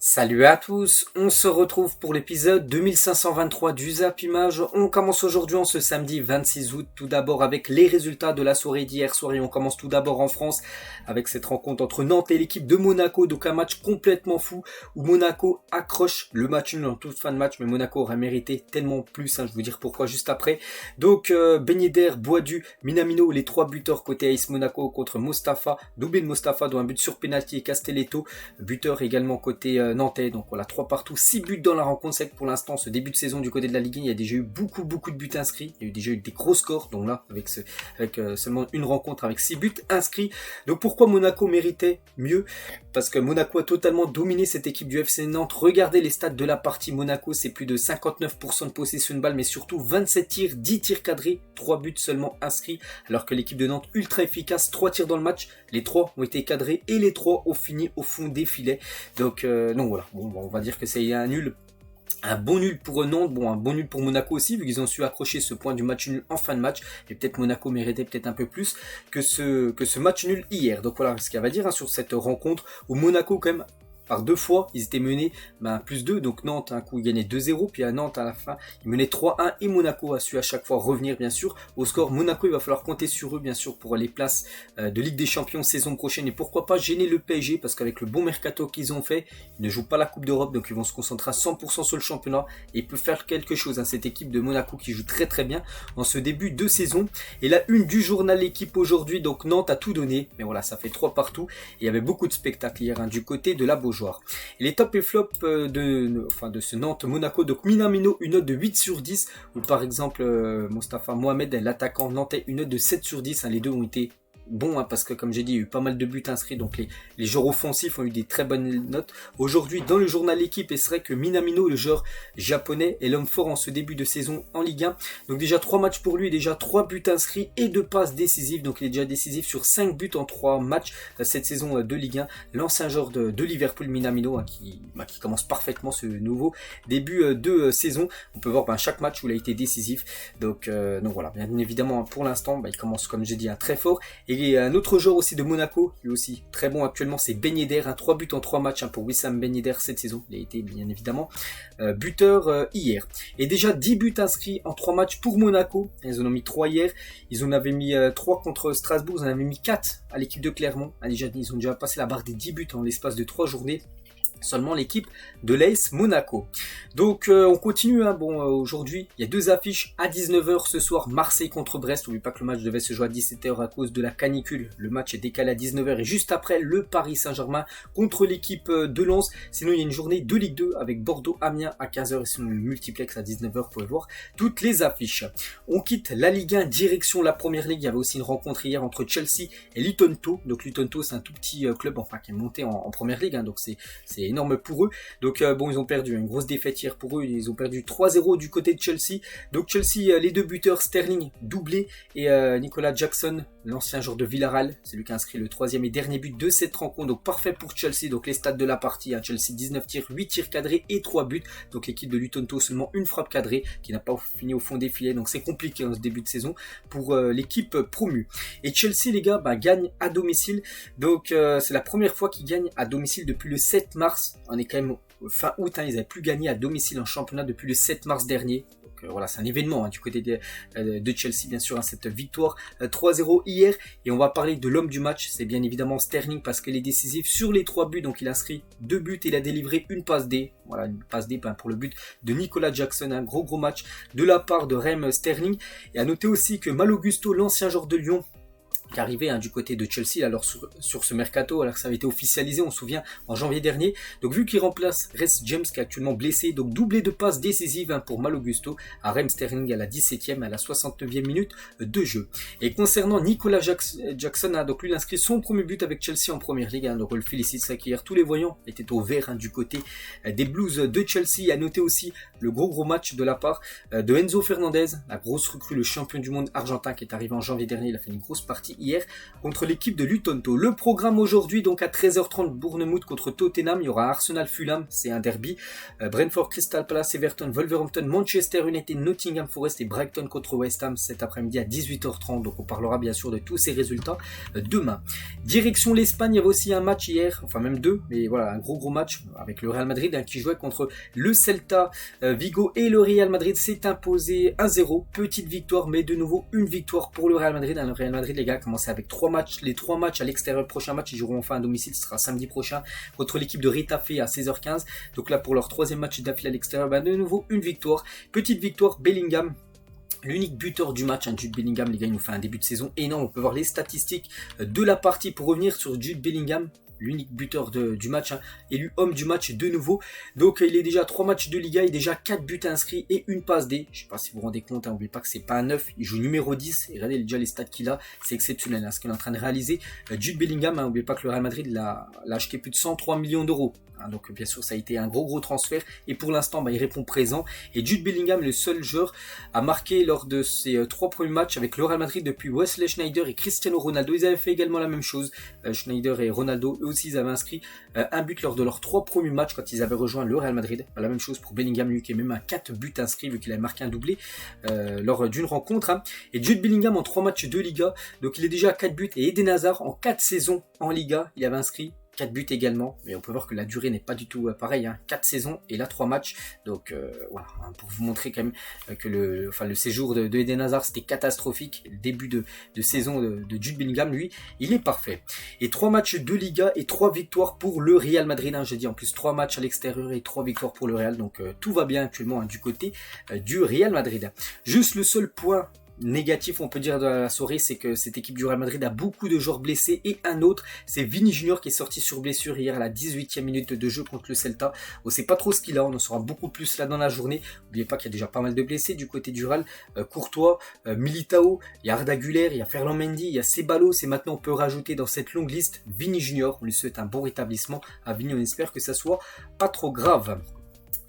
Salut à tous, on se retrouve pour l'épisode 2523 du Zap Image. On commence aujourd'hui en ce samedi 26 août, tout d'abord avec les résultats de la soirée d'hier soir. On commence tout d'abord en France avec cette rencontre entre Nantes et l'équipe de Monaco. Donc un match complètement fou où Monaco accroche le match nul en toute fin de match, mais Monaco aurait mérité tellement plus, je vais vous dire pourquoi juste après. Donc Ben Yedder, Boadu, Minamino, les trois buteurs côté AS Monaco contre Mostafa, doublé de Mostafa dont un but sur penalty et Castelletto, buteur également côté Nantais. Donc voilà, 3 partout, 6 buts dans la rencontre. C'est que pour l'instant, ce début de saison du côté de la Ligue 1, il y a déjà eu beaucoup de buts inscrits. Il y a eu déjà eu des gros scores. Donc là, avec seulement une rencontre avec 6 buts inscrits. Donc pourquoi Monaco méritait mieux? Parce que Monaco a totalement dominé cette équipe du FC Nantes. Regardez les stats de la partie. Monaco, c'est plus de 59% de possession de balle, mais surtout 27 tirs, 10 tirs cadrés, 3 buts seulement inscrits. Alors que l'équipe de Nantes, ultra efficace, 3 tirs dans le match. Les 3 ont été cadrés et les 3 ont fini au fond des filets. Donc voilà, on va dire que c'est un nul. Un bon nul pour Nantes, un bon nul pour Monaco aussi, vu qu'ils ont su accrocher ce point du match nul en fin de match. Et peut-être Monaco méritait peut-être un peu plus que ce match nul hier. Donc voilà ce qu'il va dire sur cette rencontre où Monaco quand même, par 2 fois, ils étaient menés plus 2, donc Nantes un coup ils gagnaient 2-0, puis à Nantes à la fin ils menaient 3-1 et Monaco a su à chaque fois revenir bien sûr au score. Monaco, il va falloir compter sur eux bien sûr pour les places de Ligue des Champions saison prochaine, et pourquoi pas gêner le PSG, parce qu'avec le bon mercato qu'ils ont fait, ils ne jouent pas la Coupe d'Europe, donc ils vont se concentrer à 100% sur le championnat et ils peuvent faire quelque chose, cette équipe de Monaco qui joue très bien en ce début de saison. Et la une du journal L'équipe aujourd'hui, donc Nantes a tout donné, mais voilà, ça fait 3 partout et il y avait beaucoup de spectacles hier du côté de la Beaujoire. Et les top et flop de ce Nantes-Monaco. Donc Minamino, une note de 8 sur 10. Ou par exemple Mostafa Mohamed, l'attaquant nantais, une note de 7 sur 10. Les deux ont été bons, parce que comme j'ai dit, il y a eu pas mal de buts inscrits. Donc les joueurs offensifs ont eu des très bonnes notes. Aujourd'hui, dans le journal L'équipe, il serait que Minamino, le joueur japonais, est l'homme fort en ce début de saison en Ligue 1. Donc déjà 3 matchs pour lui, déjà 3 buts inscrits et 2 passes décisives. Donc il est déjà décisif sur 5 buts en 3 matchs cette saison de Ligue 1. L'ancien joueur de Liverpool, Minamino, qui commence parfaitement ce nouveau début de saison. On peut voir chaque match où il a été décisif. Donc voilà, bien évidemment pour l'instant, il commence comme j'ai dit très fort. Et un autre joueur aussi de Monaco, qui est aussi très bon actuellement, c'est Ben Yedder, 3 buts en 3 matchs pour Wissam Ben Yedder cette saison. Il a été bien évidemment buteur hier. Et déjà 10 buts inscrits en 3 matchs pour Monaco. Ils en ont mis 3 hier. Ils en avaient mis 3 contre Strasbourg. Ils en avaient mis 4 à l'équipe de Clermont. Ils ont déjà passé la barre des 10 buts en l'espace de 3 journées. Seulement l'équipe de l'AS Monaco. Donc on continue, aujourd'hui il y a 2 affiches à 19h ce soir, Marseille contre Brest. N'oubliez pas que le match devait se jouer à 17h à cause de la canicule. Le match est décalé à 19h et juste après le Paris Saint-Germain contre l'équipe de Lens. Sinon il y a une journée de Ligue 2 avec Bordeaux-Amiens à 15h et sinon le multiplex à 19h, vous pouvez voir toutes les affiches. On quitte la Ligue 1 direction la Première Ligue. Il y avait aussi une rencontre hier entre Chelsea et Luton Town. Donc Luton Town, c'est un tout petit club qui est monté en Première Ligue, donc c'est énorme pour eux. Donc ils ont perdu une grosse défaite hier pour eux. Ils ont perdu 3-0 du côté de Chelsea. Donc Chelsea, les 2 buteurs, Sterling doublé et Nicolas Jackson, l'ancien joueur de Villarreal, c'est lui qui a inscrit le 3e et dernier but de cette rencontre. Donc parfait pour Chelsea. Donc les stats de la partie, Chelsea 19 tirs, 8 tirs cadrés et 3 buts. Donc l'équipe de Luton Town seulement une frappe cadrée qui n'a pas fini au fond des filets. Donc c'est compliqué en ce début de saison pour l'équipe promue. Et Chelsea, les gars, gagne à domicile. Donc c'est la première fois qu'ils gagnent à domicile depuis le 7 mars. On est quand même fin août, ils n'avaient plus gagné à domicile en championnat depuis le 7 mars dernier. Donc voilà, c'est un événement du côté de Chelsea, bien sûr, cette victoire 3-0 hier. Et on va parler de l'homme du match, c'est bien évidemment Sterling, parce qu'il est décisif sur les 3 buts. Donc il a inscrit 2 buts et il a délivré une passe D. Voilà, une passe D pour le but de Nicolas Jackson. Un gros match de la part de Raheem Sterling. Et à noter aussi que Malo Gusto, l'ancien joueur de Lyon, qui arrivait du côté de Chelsea alors sur ce mercato, alors que ça avait été officialisé, on se souvient, en janvier dernier. Donc vu qu'il remplace Reece James qui est actuellement blessé, donc doublé de passes décisives pour Malo Gusto à Raheem Sterling à la 17e, à la 69e minute de jeu. Et concernant Nicolas Jackson, donc lui il a inscrit son premier but avec Chelsea en Première Ligue, donc on le félicite, ça qu'hier tous les voyants étaient au vert du côté des Blues de Chelsea. À noter aussi le gros match de la part de Enzo Fernandez, la grosse recrue, le champion du monde argentin qui est arrivé en janvier dernier. Il a fait une grosse partie hier contre l'équipe de Luton Town. Le programme aujourd'hui, donc à 13h30, Bournemouth contre Tottenham. Il y aura Arsenal-Fulham, c'est un derby. Brentford, Crystal Palace, Everton, Wolverhampton, Manchester United, Nottingham Forest et Brighton contre West Ham cet après-midi à 18h30. Donc on parlera bien sûr de tous ces résultats demain. Direction l'Espagne, il y avait aussi un match hier, enfin même deux, mais voilà, un gros match avec le Real Madrid qui jouait contre le Celta Vigo et le Real Madrid s'est imposé 1-0. Petite victoire, mais de nouveau une victoire pour le Real Madrid. Le Real Madrid, les gars, commencé avec les trois matchs à l'extérieur. Le prochain match, ils joueront enfin à domicile, ce sera samedi prochain contre l'équipe de Retafe à 16h15. Donc là, pour leur troisième match d'affilée à l'extérieur, de nouveau une victoire. Petite victoire, Bellingham. L'unique buteur du match, Jude Bellingham, les gars, il nous fait un début de saison énorme. On peut voir les statistiques de la partie pour revenir sur Jude Bellingham. L'unique buteur du match, élu homme du match de nouveau. Donc il est déjà à 3 matchs de Liga, il est déjà 4 buts inscrits et une passe D. Je ne sais pas si vous vous rendez compte, n'oubliez pas que c'est pas un 9, il joue numéro 10. Et regardez déjà les stats qu'il a, c'est exceptionnel ce qu'il est en train de réaliser. Jude Bellingham, n'oubliez pas que le Real Madrid l'a acheté plus de 103 millions d'euros. Donc bien sûr ça a été un gros transfert et pour l'instant il répond présent. Et Jude Bellingham, le seul joueur à marquer lors de ses 3 premiers matchs avec le Real Madrid depuis Wesley Sneijder et Cristiano Ronaldo. Ils avaient fait également la même chose, Sneijder et Ronaldo, eux aussi ils avaient inscrit un but lors de leurs 3 premiers matchs quand ils avaient rejoint le Real Madrid. La même chose pour Bellingham, lui qui est même à 4 buts inscrits vu qu'il avait marqué un doublé lors d'une rencontre. Et Jude Bellingham en 3 matchs de Liga, donc il est déjà à 4 buts. Et Eden Hazard en 4 saisons en Liga, il avait inscrit 4 buts également, mais on peut voir que la durée n'est pas du tout pareille, 4 saisons et là 3 matchs, donc voilà, pour vous montrer quand même que le séjour de Eden Hazard c'était catastrophique, le début de saison de Jude Bellingham, lui, il est parfait. Et 3 matchs de Liga et 3 victoires pour le Real Madrid, j'ai dit en plus 3 matchs à l'extérieur et 3 victoires pour le Real, donc tout va bien actuellement du côté du Real Madrid. Juste le seul point négatif on peut dire de la soirée, c'est que cette équipe du Real Madrid a beaucoup de joueurs blessés et un autre c'est Vini Junior qui est sorti sur blessure hier à la 18e minute de jeu contre le Celta. On sait pas trop ce qu'il a, on en saura beaucoup plus là dans la journée. N'oubliez pas qu'il y a déjà pas mal de blessés du côté du Real, Courtois, Militao, il y a Arda Güler, il y a Ferland Mendy, il y a Ceballos et maintenant on peut rajouter dans cette longue liste Vini Junior. On lui souhaite un bon rétablissement à Vini, on espère que ça soit pas trop grave.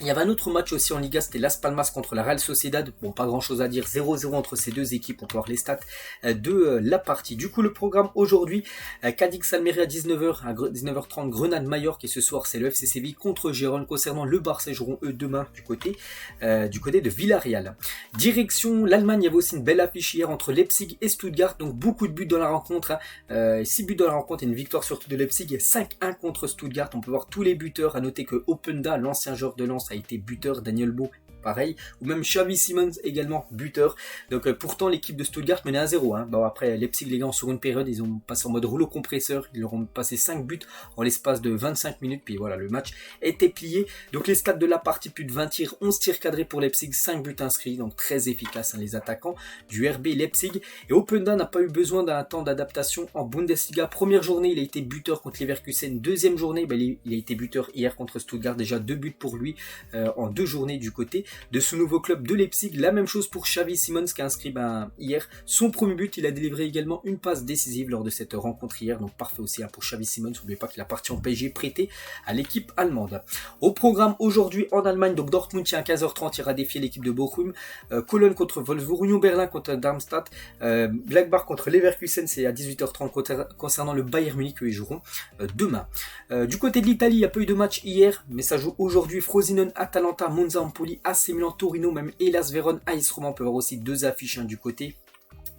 Il y avait un autre match aussi en Liga, c'était Las Palmas contre la Real Sociedad. Bon, pas grand chose à dire, 0-0 entre ces deux équipes, on peut voir les stats de la partie. Du coup, le programme aujourd'hui, Cadix-Almeria à 19h, à 19h30, Grenade-Mallorca et ce soir, c'est le FC Séville contre Gérone. Concernant le Barça, ils joueront eux demain du côté de Villarreal. Direction l'Allemagne, il y avait aussi une belle affiche hier entre Leipzig et Stuttgart, donc beaucoup de buts dans la rencontre. 6 buts dans la rencontre et une victoire surtout de Leipzig, 5-1 contre Stuttgart. On peut voir tous les buteurs, à noter que Openda, l'ancien joueur de Lens, a été buteur, Daniel Beau pareil, ou même Xavi Simons également buteur. Donc pourtant l'équipe de Stuttgart menait à 0. Bon, après Leipzig, les gars, sur une période ils ont passé en mode rouleau compresseur, ils leur ont passé 5 buts en l'espace de 25 minutes, puis voilà, le match était plié. Donc les stats de la partie, plus de 20 tirs, 11 tirs cadrés pour Leipzig, 5 buts inscrits, donc très efficace les attaquants du RB Leipzig. Et Openda n'a pas eu besoin d'un temps d'adaptation en Bundesliga. Première journée il a été buteur contre Leverkusen, deuxième journée il a été buteur hier contre Stuttgart, déjà 2 buts pour lui en 2 journées du côté de ce nouveau club de Leipzig. La même chose pour Xavi Simons qui a inscrit hier son premier but. Il a délivré également une passe décisive lors de cette rencontre hier, donc parfait aussi pour Xavi Simons. N'oubliez pas qu'il a parti en PSG prêté à l'équipe allemande. Au programme aujourd'hui en Allemagne, donc Dortmund à 15h30 ira défier l'équipe de Bochum, Cologne contre Wolfsburg, Union Berlin contre Darmstadt, Gladbach contre Leverkusen, c'est à 18h30 concernant le Bayern Munich que ils joueront demain. Du côté de l'Italie, il n'y a pas eu de match hier, mais ça joue aujourd'hui. Frosinone, Atalanta, Monza, Empoli, AC Milan, Torino, même Hellas Vérone, AS Roma. On peut voir aussi 2 affiches du côté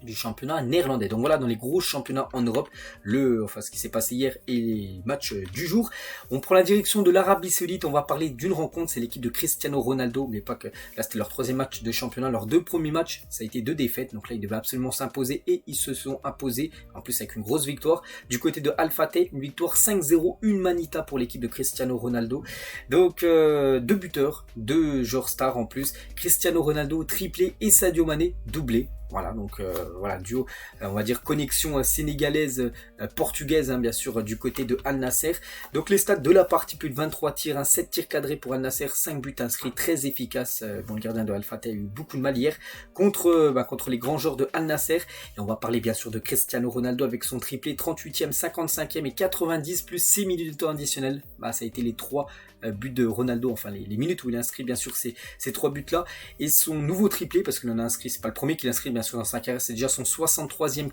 du championnat néerlandais. Donc voilà, dans les gros championnats en Europe, ce qui s'est passé hier et les matchs du jour. On prend la direction de l'Arabie Saoudite. On va parler d'une rencontre, c'est l'équipe de Cristiano Ronaldo, mais pas que là c'était leur 3e match de championnat. Leurs 2 premiers matchs, ça a été 2 défaites, donc là ils devaient absolument s'imposer et ils se sont imposés, en plus avec une grosse victoire. Du côté de Al Fateh, une victoire 5-0, une manita pour l'équipe de Cristiano Ronaldo. Donc 2 buteurs, 2 joueurs stars en plus, Cristiano Ronaldo triplé et Sadio Mané doublé. Voilà, donc voilà, duo, on va dire connexion sénégalaise, portugaise, bien sûr, du côté de Al Nasser. Donc les stats de la partie, plus de 23 tirs, 7 tirs cadrés pour Al Nasser, 5 buts inscrits, très efficace. Bon, le gardien de Al Fateh a eu beaucoup de mal hier contre les grands joueurs de Al Nasser. Et on va parler bien sûr de Cristiano Ronaldo avec son triplé, 38e, 55e et 90 plus 6 minutes de temps additionnel. Ça a été les 3 buts de Ronaldo, enfin les minutes où il a inscrit bien sûr ces 3 buts là. Et son nouveau triplé, parce qu'il en a inscrit, c'est pas le premier qu'il inscrit bien sûr dans sa carrière, c'est déjà son 63e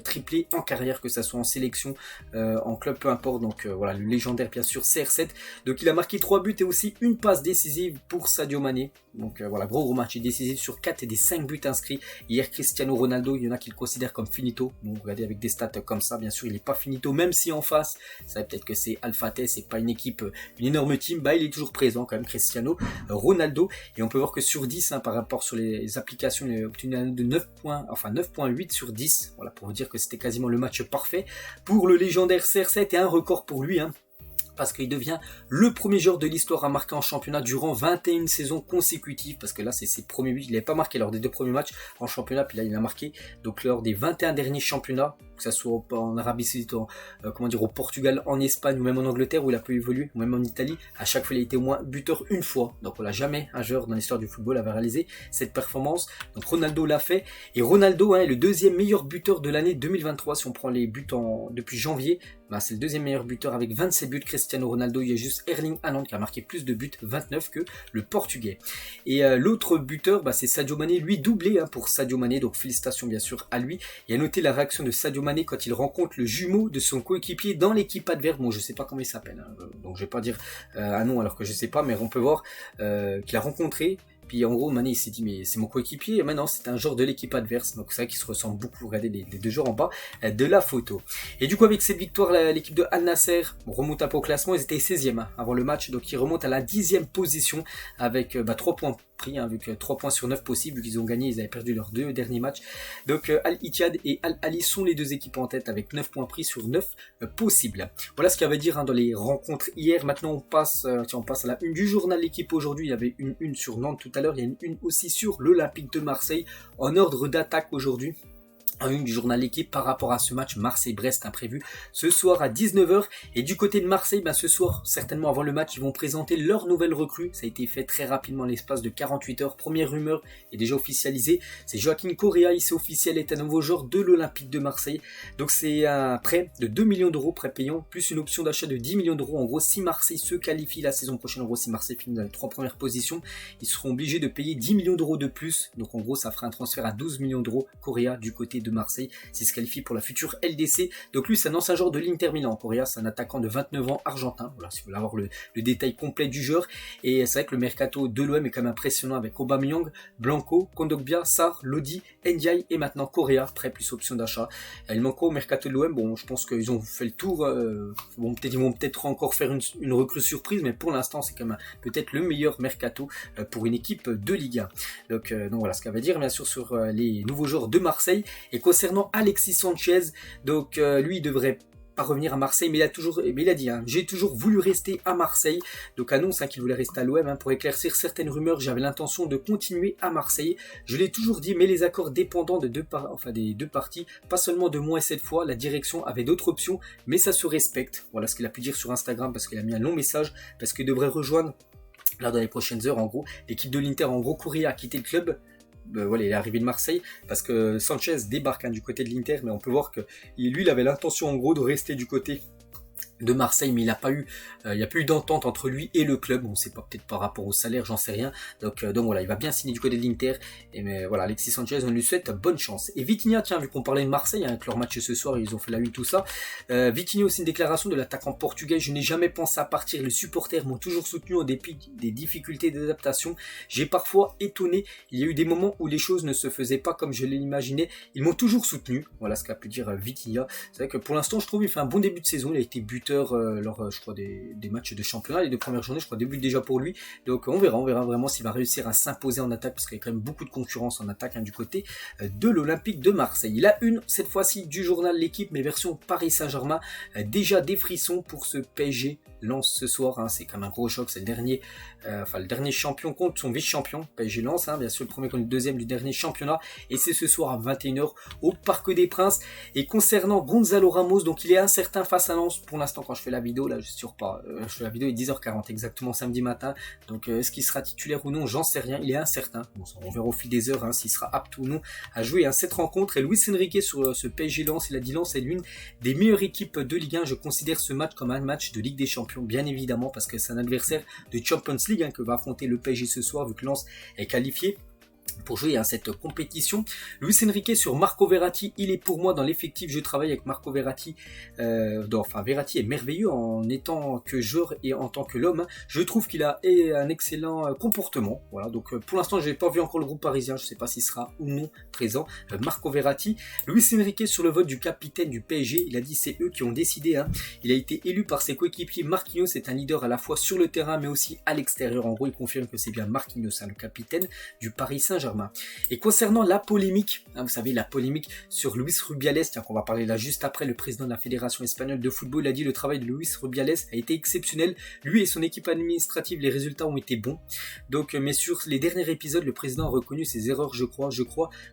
triplé en carrière, que ça soit en sélection, en club, peu importe. Donc voilà, le légendaire bien sûr CR7. Donc il a marqué 3 buts et aussi une passe décisive pour Sadio Mané. Donc voilà, gros match décisif sur 4 et des 5 buts inscrits. Hier, Cristiano Ronaldo, il y en a qui le considèrent comme finito. Bon, regardez avec des stats comme ça, bien sûr, il n'est pas finito, même si en face, ça peut-être que c'est Alphatez, c'est pas une équipe, une énorme team, bah il est toujours présent quand même, Cristiano Ronaldo. Et on peut voir que sur 10, par rapport sur les applications, il a obtenu un de 9 points, enfin 9.8 sur 10. Voilà, pour vous dire que c'était quasiment le match parfait pour le légendaire CR7 et un record pour lui, parce qu'il devient le premier joueur de l'histoire à marquer en championnat durant 21 saisons consécutives, parce que là c'est ses premiers buts, il n'avait pas marqué lors des 2 premiers matchs en championnat, puis là il a marqué donc lors des 21 derniers championnats, que ce soit en Arabie Saoudite, au Portugal, en Espagne ou même en Angleterre où il a pu évoluer, ou même en Italie, à chaque fois il a été au moins buteur une fois, donc voilà, jamais un joueur dans l'histoire du football avait réalisé cette performance, donc Ronaldo l'a fait, et Ronaldo est le deuxième meilleur buteur de l'année 2023, si on prend les buts depuis janvier, c'est le deuxième meilleur buteur avec 27 buts. Cristiano Ronaldo, il y a juste Erling Haaland qui a marqué plus de buts, 29 que le Portugais. Et l'autre buteur, c'est Sadio Mané, lui doublé pour Sadio Mané, donc félicitations bien sûr à lui. Et à noter la réaction de Sadio Mané quand il rencontre le jumeau de son coéquipier dans l'équipe adverse. Bon, je sais pas comment il s'appelle, donc je vais pas dire un nom alors que je sais pas, mais on peut voir qu'il a rencontré. Puis en gros, Mané il s'est dit mais c'est mon coéquipier, et maintenant c'est un joueur de l'équipe adverse, donc c'est vrai qu'ils se ressemblent beaucoup. Regardez les 2 joueurs en bas de la photo. Et du coup avec cette victoire, l'équipe de Al Nassr remonte un peu au classement, ils étaient 16e avant le match, donc ils remontent à la 10e position avec 3 points pris, vu que 3 points sur 9 possibles, vu qu'ils ont gagné, ils avaient perdu leurs 2 derniers matchs. Donc Al-Ittihad et Al-Ali sont les 2 équipes en tête avec 9 points pris sur 9 possibles. Voilà ce qu'il y avait à dire dans les rencontres hier. Maintenant on passe à la une du journal L'équipe aujourd'hui. Il y avait une sur Nantes tout à l'heure, il y a une aussi sur l'Olympique de Marseille en ordre d'attaque aujourd'hui. En une du journal L'équipe par rapport à ce match Marseille-Brest imprévu ce soir à 19h. Et du côté de Marseille, ce soir, certainement avant le match, ils vont présenter leur nouvelle recrue. Ça a été fait très rapidement, l'espace de 48 heures. Première rumeur est déjà officialisée. C'est Joaquin Correa, il s'est officiel, est un nouveau joueur de l'Olympique de Marseille. Donc c'est un prêt de 2 millions d'euros, prêt payant, plus une option d'achat de 10 millions d'euros. En gros, si Marseille se qualifie la saison prochaine, en gros, si Marseille finit dans les 3 premières positions, ils seront obligés de payer 10 millions d'euros de plus. Donc en gros, ça fera un transfert à 12 millions d'euros. Correa du côté de Marseille s'il se qualifie pour la future LDC. Donc lui c'est un ancien joueur de l'Inter Milan. Correa c'est un attaquant de 29 ans argentin. Voilà, si vous voulez avoir le détail complet du joueur. Et c'est vrai que le mercato de l'OM est quand même impressionnant avec Aubameyang, Blanco, Kondogbia, Sarr, Lodi, Ndiaye et maintenant Correa, prêt plus option d'achat. Il manque au mercato de l'OM. Bon, je pense qu'ils ont fait le tour. Ils vont peut-être encore faire une recrue surprise, mais pour l'instant c'est quand même peut-être le meilleur mercato pour une équipe de Ligue 1. Donc voilà ce qu'elle va dire bien sûr sur les nouveaux joueurs de Marseille. Et concernant Alexis Sanchez, donc lui il devrait pas revenir à Marseille, mais il a dit j'ai toujours voulu rester à Marseille. Donc annonce qu'il voulait rester à l'OM. Pour éclaircir certaines rumeurs, j'avais l'intention de continuer à Marseille. Je l'ai toujours dit, mais les accords dépendant des 2 parties, pas seulement de moi et cette fois, la direction avait d'autres options, mais ça se respecte. Voilà ce qu'il a pu dire sur Instagram, parce qu'il a mis un long message, parce qu'il devrait rejoindre là dans les prochaines heures en gros l'équipe de l'Inter. En gros, Correa a quitté le club. Voilà, il est arrivé de Marseille parce que Sanchez débarque du côté de l'Inter, mais on peut voir que lui il avait l'intention en gros de rester du côté de Marseille, mais il n'y a pas eu d'entente entre lui et le club. On ne sait pas, peut-être par rapport au salaire, j'en sais rien. Donc voilà, il va bien signer du côté de l'Inter. Mais voilà, Alexis Sanchez, on lui souhaite bonne chance. Et Vitinha, tiens, vu qu'on parlait de Marseille, avec leur match ce soir, ils ont fait la une, tout ça. Vitinha aussi une déclaration de l'attaquant portugais. Je n'ai jamais pensé à partir. Les supporters m'ont toujours soutenu en dépit des difficultés d'adaptation. J'ai parfois étonné. Il y a eu des moments où les choses ne se faisaient pas comme je l'imaginais. Ils m'ont toujours soutenu. Voilà ce qu'a pu dire Vitinha. C'est vrai que pour l'instant, je trouve qu'il fait un bon début de saison. Il a été buteur lors, je crois, des matchs de championnat, les 2 premières journées, je crois, début déjà pour lui. Donc on verra vraiment s'il va réussir à s'imposer en attaque, parce qu'il y a quand même beaucoup de concurrence en attaque du côté de l'Olympique de Marseille. Il a une, cette fois-ci, du journal L'équipe, mais version Paris Saint-Germain. Déjà des frissons pour ce PSG Lens ce soir. C'est quand même un gros choc, c'est le dernier champion contre son vice-champion, PSG Lens, bien sûr le premier contre le deuxième du dernier championnat, et c'est ce soir à 21h au Parc des Princes. Et concernant Gonzalo Ramos, donc il est incertain face à Lens pour l'instant. Quand je fais la vidéo, là je suis sûr pas, je fais la vidéo il est 10h40 exactement samedi matin, donc est-ce qu'il sera titulaire ou non, j'en sais rien, il est incertain. Bon, on verra au fil des heures s'il sera apte ou non à jouer cette rencontre. Et Luis Enrique sur ce PSG Lens, il a dit Lens est l'une des meilleures équipes de Ligue 1, je considère ce match comme un match de Ligue des Champions, bien évidemment, parce que c'est un adversaire de Champions League que va affronter le PSG ce soir, vu que Lens est qualifié. pour jouer à cette compétition. Luis Enrique sur Marco Verratti, il est pour moi dans l'effectif, je travaille avec Marco Verratti, Verratti est merveilleux en étant que joueur et en tant que l'homme, je trouve qu'il a un excellent comportement, voilà, donc pour l'instant je n'ai pas vu encore le groupe parisien, je ne sais pas s'il sera ou non présent, Marco Verratti. Luis Enrique sur le vote du capitaine du PSG, il a dit c'est eux qui ont décidé, il a été élu par ses coéquipiers. Marquinhos est un leader à la fois sur le terrain mais aussi à l'extérieur, en gros il confirme que c'est bien Marquinhos, le capitaine du Paris Saint-Germain. Et concernant la polémique, vous savez la polémique sur Luis Rubiales, tiens qu'on va parler là juste après, le président de la Fédération espagnole de football a dit le travail de Luis Rubiales a été exceptionnel, lui et son équipe administrative, les résultats ont été bons. Donc mais sur les derniers épisodes, le président a reconnu ses erreurs, je crois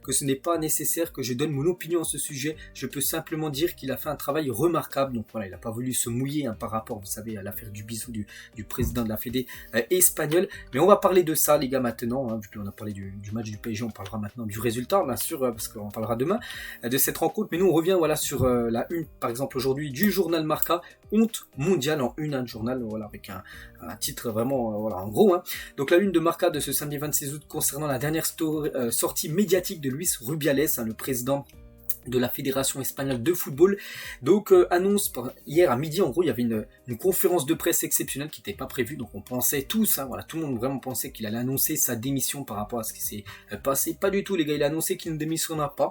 que ce n'est pas nécessaire que je donne mon opinion à ce sujet, je peux simplement dire qu'il a fait un travail remarquable. Donc voilà, il n'a pas voulu se mouiller par rapport, vous savez, à l'affaire du bisou du président de la Fédé espagnole, mais on va parler de ça les gars maintenant, vu qu'on a parlé du match du PSG, on parlera maintenant du résultat, bien sûr, parce qu'on parlera demain de cette rencontre, mais nous on revient voilà sur la une, par exemple aujourd'hui, du journal Marca, honte mondiale en une, du journal, voilà, avec un titre vraiment, voilà, en gros, Donc la une de Marca de ce samedi 26 août concernant la dernière sortie médiatique de Luis Rubiales, le président de la Fédération espagnole de football. Donc annonce hier à midi, en gros il y avait une conférence de presse exceptionnelle qui n'était pas prévue, donc on pensait tous, voilà, tout le monde vraiment pensait qu'il allait annoncer sa démission par rapport à ce qui s'est passé. Pas du tout les gars, il a annoncé qu'il ne démissionnera pas.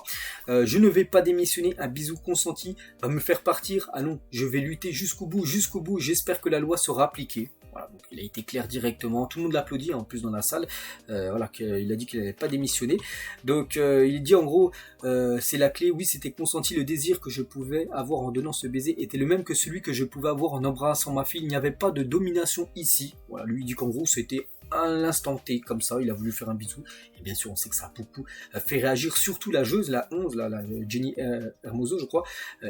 Je ne vais pas démissionner, un bisou consenti va me faire partir, ah non, je vais lutter jusqu'au bout, j'espère que la loi sera appliquée. Voilà, donc il a été clair directement, tout le monde l'applaudit en plus dans la salle, voilà, qu'il a dit qu'il n'allait pas démissionner. Donc il dit en gros, c'est la clé, oui c'était consenti, le désir que je pouvais avoir en donnant ce baiser était le même que celui que je pouvais avoir en embrassant ma fille, il n'y avait pas de domination ici. Voilà, lui il dit qu'en gros c'était à l'instant T, comme ça, il a voulu faire un bisou, et bien sûr on sait que ça a beaucoup fait réagir, surtout la joueuse, la 11, la Jenny Hermoso je crois,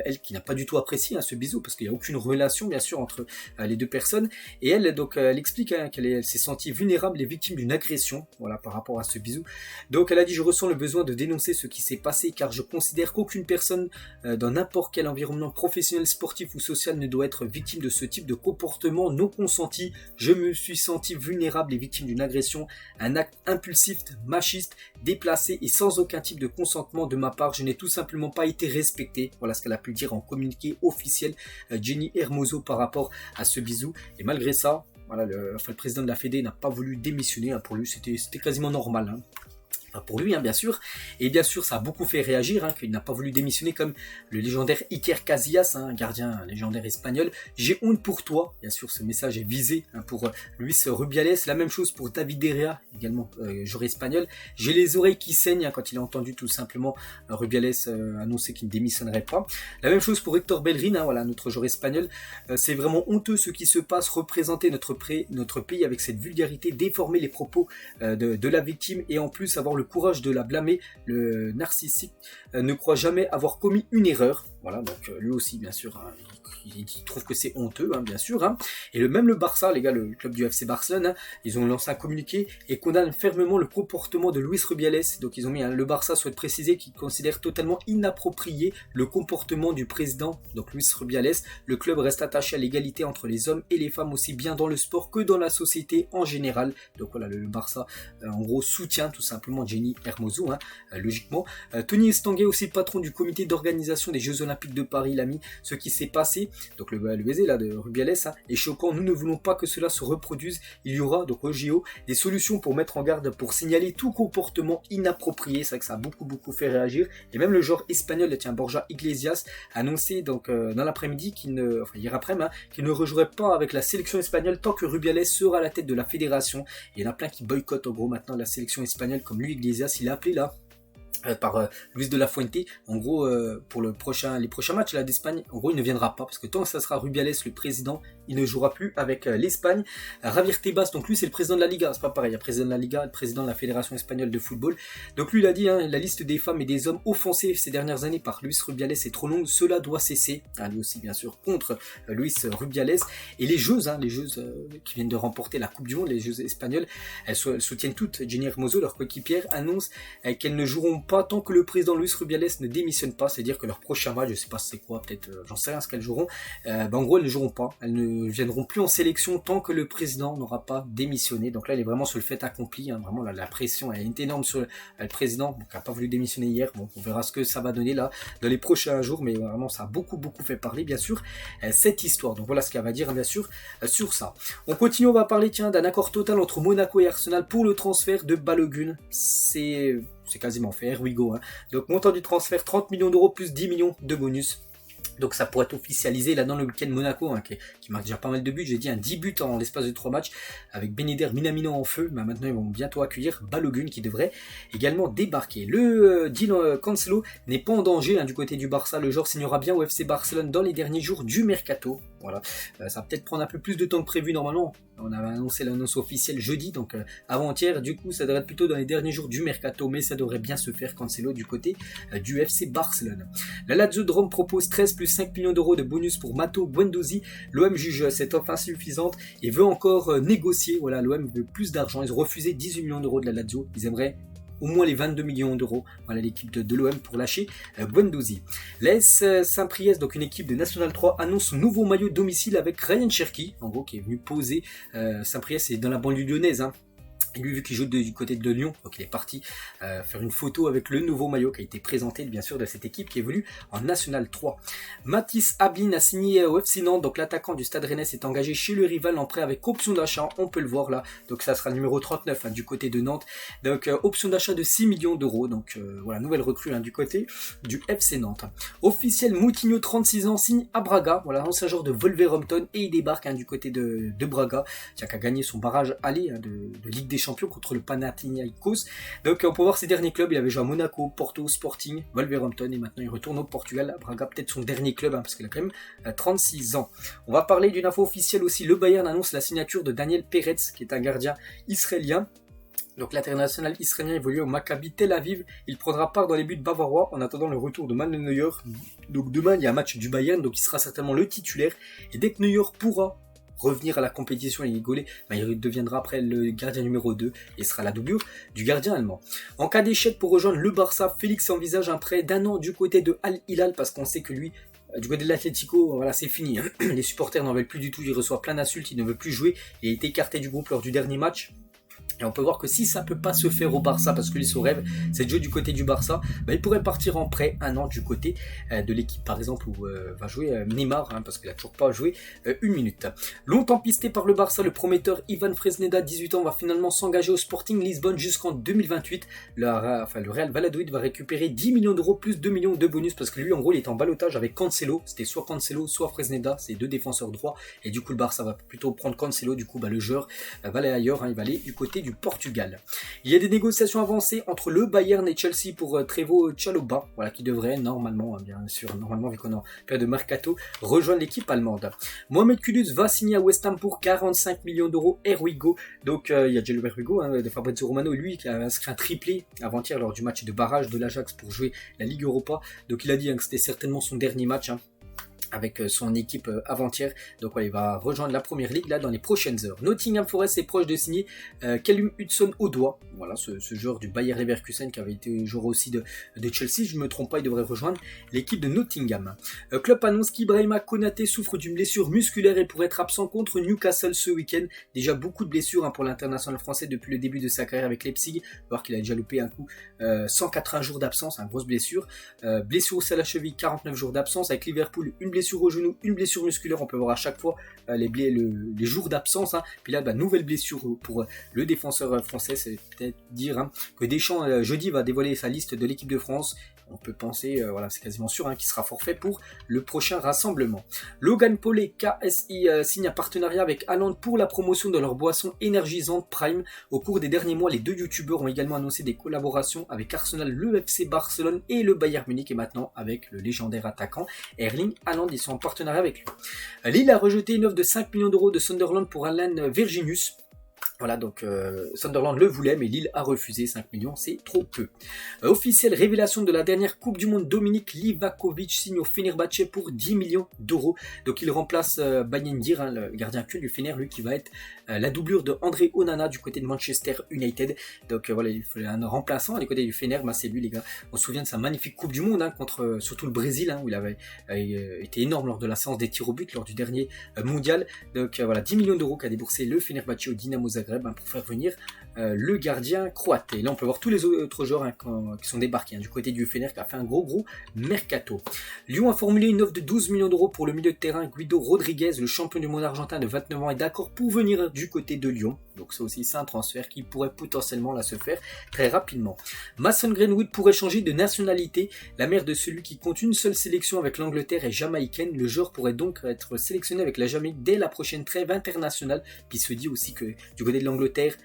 elle qui n'a pas du tout apprécié ce bisou, parce qu'il n'y a aucune relation bien sûr entre les deux personnes, et elle donc elle explique qu'elle s'est sentie vulnérable et victime d'une agression, voilà, par rapport à ce bisou. Donc elle a dit je ressens le besoin de dénoncer ce qui s'est passé, car je considère qu'aucune personne dans n'importe quel environnement professionnel, sportif ou social ne doit être victime de ce type de comportement non consenti. Je me suis senti vulnérable et victime d'une agression, un acte impulsif, machiste, déplacé et sans aucun type de consentement de ma part. Je n'ai tout simplement pas été respecté. Voilà ce qu'elle a pu dire en communiqué officiel, Jenny Hermoso, par rapport à ce bisou. Et malgré ça, voilà, le président de la Fédé n'a pas voulu démissionner. Pour lui, c'était quasiment normal. Pour lui bien sûr, et bien sûr ça a beaucoup fait réagir, qu'il n'a pas voulu démissionner, comme le légendaire Iker Casillas, un gardien légendaire espagnol. J'ai honte pour toi, bien sûr ce message est visé pour Luis Rubiales. La même chose pour David De Gea, également joueur espagnol. J'ai les oreilles qui saignent quand il a entendu tout simplement Rubiales annoncer qu'il ne démissionnerait pas. La même chose pour Hector Bellerin, voilà, notre joueur espagnol. C'est vraiment honteux ce qui se passe, représenter notre pays avec cette vulgarité, déformer les propos de la victime, et en plus avoir le courage de la blâmer. Le narcissique ne croit jamais avoir commis une erreur. Voilà, donc lui aussi bien sûr, il trouve que c'est honteux, bien sûr. Et même le Barça, les gars, le club du FC Barcelone, ils ont lancé un communiqué et condamnent fermement le comportement de Luis Rubiales. Donc ils ont mis, le Barça souhaite préciser qu'il considère totalement inapproprié le comportement du président, donc Luis Rubiales. Le club reste attaché à l'égalité entre les hommes et les femmes, aussi bien dans le sport que dans la société en général. Donc voilà, le Barça en gros soutient tout simplement Jenny Hermoso, logiquement. Tony Estanguet, aussi patron du comité d'organisation des Jeux Olympiques de Paris, il a mis ce qui s'est passé, donc le baiser là de Rubiales, est choquant, nous ne voulons pas que cela se reproduise, il y aura donc au JO des solutions pour mettre en garde, pour signaler tout comportement inapproprié. C'est vrai que ça a beaucoup fait réagir, et même le joueur espagnol, Borja Iglesias, a annoncé donc dans l'après-midi hier après-midi, qu'il ne rejouerait pas avec la sélection espagnole tant que Rubiales sera à la tête de la fédération. Il y en a plein qui boycottent en gros maintenant la sélection espagnole, comme lui Iglesias, il a appelé là par Luis de la Fuente, en gros pour les prochains matchs là d'Espagne, en gros il ne viendra pas, parce que tant que ça sera Rubiales le président, il ne jouera plus avec l'Espagne. Javier Tebas, donc lui c'est le président de la Liga, c'est pas pareil, il y a le président de la Liga, le président de la Fédération espagnole de football. Donc lui il a dit, la liste des femmes et des hommes offensés ces dernières années par Luis Rubiales est trop longue, cela doit cesser. Lui aussi bien sûr contre Luis Rubiales. Et les joueuses, qui viennent de remporter la Coupe du Monde, les joueuses espagnoles, elles soutiennent toutes Jenny Hermoso, leur coéquipière, annonce qu'elles ne joueront pas tant que le président Luis Rubiales ne démissionne pas, c'est-à-dire que leur prochain match, je sais pas c'est quoi, peut-être, j'en sais rien ce qu'elles joueront, en gros elles ne joueront pas, elles ne viendront plus en sélection tant que le président n'aura pas démissionné. Donc là il est vraiment sur le fait accompli, hein, vraiment la pression elle est énorme sur le président, donc il n'a pas voulu démissionner hier. Bon, on verra ce que ça va donner là dans les prochains jours, mais vraiment ça a beaucoup fait parler bien sûr cette histoire. Donc voilà ce qu'elle va dire bien sûr sur ça. On continue, on va parler d'un accord total entre Monaco et Arsenal pour le transfert de Balogun. C'est quasiment fait, here we go. Hein. Donc montant du transfert 30 millions d'euros plus 10 millions de bonus. Donc ça pourrait être officialisé là dans le week-end Monaco, hein, qui marque déjà pas mal de buts. J'ai dit 10 buts en l'espace de 3 matchs avec Ben Yedder, Minamino en feu. Mais maintenant ils vont bientôt accueillir Balogun qui devrait également débarquer. Le deal Cancelo n'est pas en danger du côté du Barça. Le joueur signera bien au FC Barcelone dans les derniers jours du mercato. Voilà, ça va peut-être prendre un peu plus de temps que prévu normalement. On avait annoncé l'annonce officielle jeudi, donc avant-hier. Du coup, ça devrait être plutôt dans les derniers jours du mercato, mais ça devrait bien se faire Cancelo du côté du FC Barcelone. La Lazio de Rome propose 13 plus 5 millions d'euros de bonus pour Matteo Guendouzi. L'OM juge cette offre insuffisante et veut encore négocier. Voilà, l'OM veut plus d'argent. Ils ont refusé 18 millions d'euros de la Lazio. Ils aimeraient au moins les 22 millions d'euros, voilà l'équipe de l'OM pour lâcher Guendouzi. L'AS Saint-Priest, donc une équipe de National 3, annonce son nouveau maillot domicile avec Ryan Cherki, en gros qui est venu poser. Saint-Priest c'est dans la banlieue lyonnaise, hein. Et lui, vu qu'il joue du côté de Lyon, donc il est parti faire une photo avec le nouveau maillot qui a été présenté, bien sûr, de cette équipe qui évolue en National 3. Mathis Ablin a signé au FC Nantes, donc l'attaquant du Stade Rennais s'est engagé chez le rival en prêt avec option d'achat, on peut le voir là, donc ça sera le numéro 39 du côté de Nantes, donc option d'achat de 6 millions d'euros, donc voilà, nouvelle recrue du côté du FC Nantes. Officiel, Moutinho, 36 ans, signe à Braga, voilà, ancien joueur de Wolverhampton, et il débarque du côté de Braga, qui a gagné son barrage aller de Ligue des Champions contre le Panathinaikos. Donc on peut voir ses derniers clubs, il avait joué à Monaco, Porto, Sporting, Wolverhampton et maintenant il retourne au Portugal, à Braga, peut-être son dernier club parce qu'il a quand même 36 ans. On va parler d'une info officielle aussi, le Bayern annonce la signature de Daniel Peretz qui est un gardien israélien. Donc l'international israélien évolue au Maccabi Tel Aviv, il prendra part dans les buts bavarois en attendant le retour de Manuel Neuer. Donc demain il y a un match du Bayern, donc il sera certainement le titulaire et dès que Neuer pourra revenir à la compétition et rigoler, il deviendra après le gardien numéro 2 et sera la doublure du gardien allemand. En cas d'échec pour rejoindre le Barça, Félix envisage un prêt d'1 an du côté de Al Hilal parce qu'on sait que lui, du côté de l'Atlético, voilà, c'est fini. Les supporters n'en veulent plus du tout, il reçoit plein d'insultes, il ne veut plus jouer et est écarté du groupe lors du dernier match. Et on peut voir que si ça peut pas se faire au Barça, parce que lui son rêve c'est de jouer du côté du Barça, il pourrait partir en prêt 1 an du côté de l'équipe par exemple où va jouer Neymar, parce qu'il a toujours pas joué une minute. Longtemps pisté par le Barça, le prometteur Ivan Fresneda, 18 ans, va finalement s'engager au Sporting Lisbonne jusqu'en 2028. Le Real Valladolid va récupérer 10 millions d'euros plus 2 millions de bonus parce que lui en gros il est en ballottage avec Cancelo, c'était soit Cancelo soit Fresneda, c'est deux défenseurs droits et du coup le Barça va plutôt prendre Cancelo, du coup le joueur va aller ailleurs, il va aller du côté du Portugal. Il y a des négociations avancées entre le Bayern et Chelsea pour Trevoh Chalobah, voilà, qui devrait normalement, bien sûr, normalement vu qu'on est en période de mercato, rejoindre l'équipe allemande. Mohamed Kudus va signer à West Ham pour 45 millions d'euros. Here we go. Donc il y a Gianluigi Hugo de Fabrizio Romano, lui qui a inscrit un triplé avant-hier lors du match de barrage de l'Ajax pour jouer la Ligue Europa. Donc il a dit que c'était certainement son dernier match. Avec son équipe avant-hier, donc il va rejoindre la première ligue là dans les prochaines heures. Nottingham Forest est proche de signer Callum Hudson-Odoi, voilà ce joueur du Bayer Leverkusen qui avait été joueur aussi de Chelsea, je ne me trompe pas, il devrait rejoindre l'équipe de Nottingham. Club annonce qu'Ibrahima Konaté souffre d'une blessure musculaire et pourrait être absent contre Newcastle ce week-end. Déjà beaucoup de blessures pour l'international français depuis le début de sa carrière avec Leipzig, voir qu'il a déjà loupé un coup 180 jours d'absence, une grosse blessure. Blessure aussi à la cheville, 49 jours d'absence, avec Liverpool une blessure au genou, une blessure musculaire, on peut voir à chaque fois les jours d'absence, puis là nouvelle blessure pour le défenseur français, c'est peut-être dire que Deschamps jeudi va dévoiler sa liste de l'équipe de France. On peut penser, voilà, c'est quasiment sûr, qu'il sera forfait pour le prochain rassemblement. Logan Paul et KSI signent un partenariat avec Haaland pour la promotion de leur boisson énergisante Prime. Au cours des derniers mois, les deux youtubeurs ont également annoncé des collaborations avec Arsenal, le FC Barcelone et le Bayern Munich, et maintenant avec le légendaire attaquant Erling Haaland, ils sont en partenariat avec lui. Lille a rejeté une offre de 5 millions d'euros de Sunderland pour Alan Virginius. Voilà, donc Sunderland le voulait, mais Lille a refusé. 5 millions, c'est trop peu. Officielle révélation de la dernière Coupe du Monde, Dominik Livakovic signe au Fenerbahçe pour 10 millions d'euros. Donc il remplace Bayindir, hein, le gardien actuel du Fener, lui qui va être la doublure de André Onana du côté de Manchester United. Donc voilà, il fallait un remplaçant du côté du Fener, bah, c'est lui les gars. On se souvient de sa magnifique Coupe du Monde hein, contre surtout le Brésil, hein, où il avait été énorme lors de la séance des tirs au but lors du dernier mondial. Donc voilà, 10 millions d'euros qu'a déboursé le Fenerbahçe au Dynamo Zagreb pour faire venir le gardien croate. Et là on peut voir tous les autres joueurs hein, qui sont débarqués hein, du côté du Fener qui a fait un gros mercato. Lyon a formulé une offre de 12 millions d'euros pour le milieu de terrain. Guido Rodriguez, le champion du monde argentin de 29 ans, est d'accord pour venir du côté de Lyon. Donc ça aussi c'est un transfert qui pourrait potentiellement là se faire très rapidement. Mason Greenwood pourrait changer de nationalité. La mère de celui qui compte une seule sélection avec l'Angleterre est jamaïcaine. Le joueur pourrait donc être sélectionné avec la Jamaïque dès la prochaine trêve internationale. Puis il se dit aussi que du côté de l'Angleterre,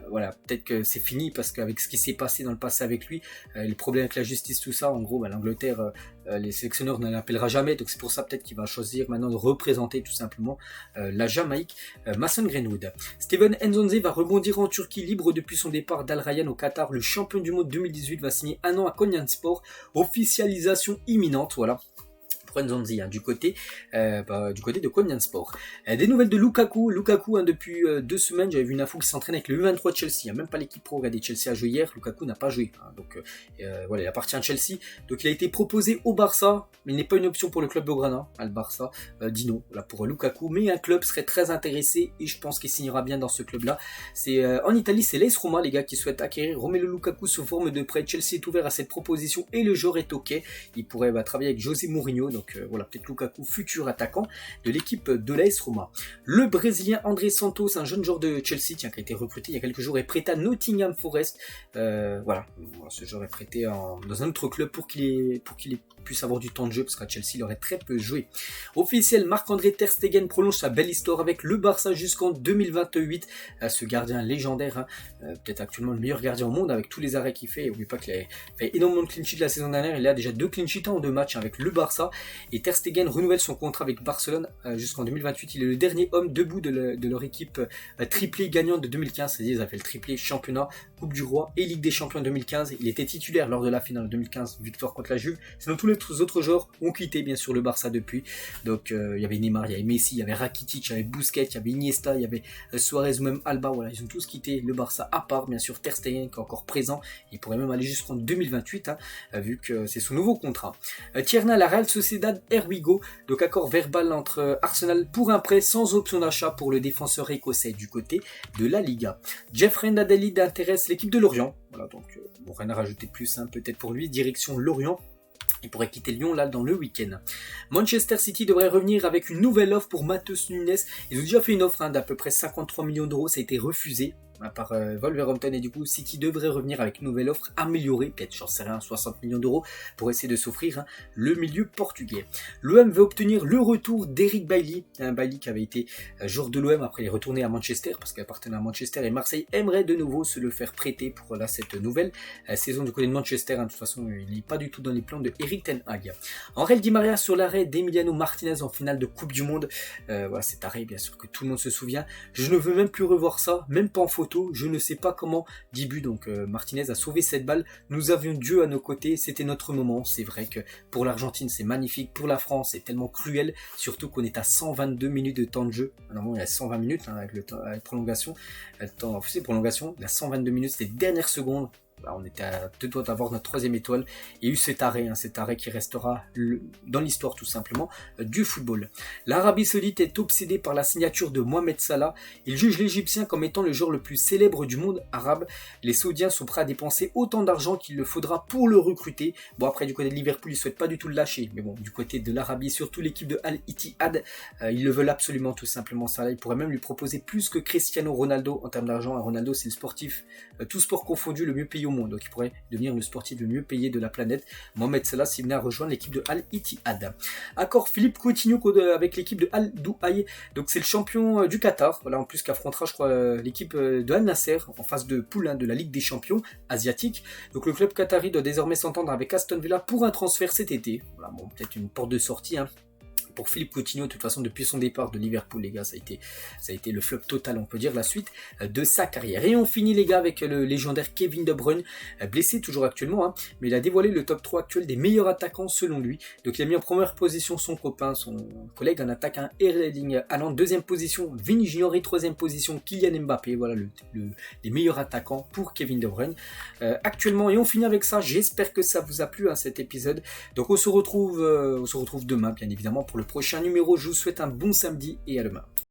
voilà, peut-être que c'est fini parce qu'avec ce qui s'est passé dans le passé avec lui, les problèmes avec la justice, tout ça, en gros, bah, l'Angleterre, les sélectionneurs ne l'appellera jamais, donc c'est pour ça peut-être qu'il va choisir maintenant de représenter tout simplement la Jamaïque. Mason Greenwood. Steven Nzonzi va rebondir en Turquie, libre depuis son départ d'Al Rayyan au Qatar. Le champion du monde 2018 va signer un an à Konyaspor. Officialisation imminente, voilà. Pour Nzonzi, hein, du côté de Konyaspor. Des nouvelles de Lukaku. Lukaku, hein, depuis 2 semaines, j'avais vu une info qui s'entraîne avec le U23 de Chelsea. Hein, même pas l'équipe pro. Regardez, Chelsea a joué hier. Lukaku n'a pas joué. Hein, donc voilà, il appartient à Chelsea. Donc il a été proposé au Barça, mais il n'est pas une option pour le club Blaugrana. Hein, le Barça dit non là, pour Lukaku. Mais un club serait très intéressé et je pense qu'il signera bien dans ce club-là. C'est en Italie, c'est l'AS Roma, les gars, qui souhaitent acquérir Romelu Lukaku sous forme de prêt. Chelsea est ouvert à cette proposition et le joueur est ok. Il pourrait travailler avec José Mourinho. Donc voilà, peut-être Lukaku, futur attaquant de l'équipe de l'AS Roma. Le Brésilien André Santos, un jeune joueur de Chelsea, qui a été recruté il y a quelques jours, est prêté à Nottingham Forest. Voilà, ce joueur est prêté dans un autre club pour qu'il puisse avoir du temps de jeu, parce qu'à Chelsea il aurait très peu joué. Officiel, Marc-André Ter Stegen prolonge sa belle histoire avec le Barça jusqu'en 2028. Ce gardien légendaire, hein, peut-être actuellement le meilleur gardien au monde avec tous les arrêts qu'il fait. N'oubliez pas qu'il a fait énormément de clean sheets la saison dernière. Il a déjà 2 clean sheets en 2 matchs avec le Barça. Et Ter Stegen renouvelle son contrat avec Barcelone jusqu'en 2028. Il est le dernier homme debout de leur équipe triplé gagnante de 2015. C'est-à-dire ils avaient fait le triplé championnat, Coupe du Roi et Ligue des Champions en 2015. Il était titulaire lors de la finale de 2015, victoire contre la Juve. Sinon tous les autres joueurs ont quitté bien sûr le Barça depuis. Donc il y avait Neymar, il y avait Messi, il y avait Rakitic, il y avait Busquets, il y avait Iniesta, il y avait Suarez, même Alba. Voilà, ils ont tous quitté le Barça à part bien sûr Ter Stegen qui est encore présent. Il pourrait même aller jusqu'en 2028 hein, vu que c'est son nouveau contrat. Tierna, la Real Sociedad, Erwigo. Donc accord verbal entre Arsenal pour un prêt sans option d'achat pour le défenseur écossais du côté de la Liga. Jeffrey Nadalid intéresse l'équipe de Lorient. Voilà, donc bon, rien à rajouter de plus hein, peut-être pour lui. Direction Lorient. Il pourrait quitter Lyon là dans le week-end. Manchester City devrait revenir avec une nouvelle offre pour Matheus Nunes. Ils ont déjà fait une offre hein, d'à peu près 53 millions d'euros. Ça a été refusé par Wolverhampton et du coup City devrait revenir avec une nouvelle offre améliorée, peut-être j'en sais rien, 60 millions d'euros pour essayer de s'offrir hein, le milieu portugais. L'OM veut obtenir le retour d'Eric Bailly, un Bailly qui avait été joueur de l'OM après il est retourné à Manchester parce qu'il appartenait à Manchester et Marseille aimerait de nouveau se le faire prêter pour là, cette nouvelle saison du côté de Manchester. Hein, de toute façon il n'est pas du tout dans les plans de Eric Ten Hag. Angel Di Maria sur l'arrêt d'Emiliano Martinez en finale de Coupe du Monde. Voilà, cet arrêt bien sûr que tout le monde se souvient. Je ne veux même plus revoir ça, même pas en photo. Je ne sais pas comment Dibu, donc Martinez a sauvé cette balle. Nous avions Dieu à nos côtés, c'était notre moment. C'est vrai que pour l'Argentine c'est magnifique, pour la France c'est tellement cruel, surtout qu'on est à 122 minutes de temps de jeu. Normalement il y a 120 minutes hein, avec la prolongation. Prolongation, il y a 122 minutes, c'est les dernières secondes. On était à 2 doigts d'avoir notre 3e étoile. Il y a eu cet arrêt qui restera dans l'histoire tout simplement du football. L'Arabie Saoudite est obsédée par la signature de Mohamed Salah. Il juge l'Égyptien comme étant le joueur le plus célèbre du monde arabe. Les Saoudiens sont prêts à dépenser autant d'argent qu'il le faudra pour le recruter. Bon après du côté de Liverpool ils ne souhaitent pas du tout le lâcher. Mais bon du côté de l'Arabie, surtout l'équipe de Al-Ittihad, ils le veulent absolument tout simplement Salah. Ils pourraient même lui proposer plus que Cristiano Ronaldo en termes d'argent. Ronaldo c'est le sportif, tout sport confondu, le mieux payé au monde, donc il pourrait devenir le sportif le mieux payé de la planète. Mohamed Salah s'il venait à rejoindre l'équipe de Al-Ittihad. Accord Philippe Coutinho avec l'équipe de Al-Douaï, donc c'est le champion du Qatar, voilà, en plus qu'affrontera je crois l'équipe de Al-Nasser en phase de poule hein, de la Ligue des Champions asiatique. Donc le club qatari doit désormais s'entendre avec Aston Villa pour un transfert cet été. Voilà, bon, peut-être une porte de sortie hein, pour Philippe Coutinho. De toute façon, depuis son départ de Liverpool, les gars, ça a été le flop total, on peut dire, la suite de sa carrière. Et on finit, les gars, avec le légendaire Kevin De Bruyne, blessé toujours actuellement, hein, mais il a dévoilé le top 3 actuel des meilleurs attaquants selon lui. Donc il a mis en première position son copain, son collègue en attaque, hein, Erling Haaland. Deuxième position, Vini Junior. Et troisième position, Kylian Mbappé. Voilà les meilleurs attaquants pour Kevin De Bruyne actuellement. Et on finit avec ça. J'espère que ça vous a plu, hein, cet épisode. Donc on se retrouve demain, bien évidemment, pour le prochain numéro. Je vous souhaite un bon samedi et à demain.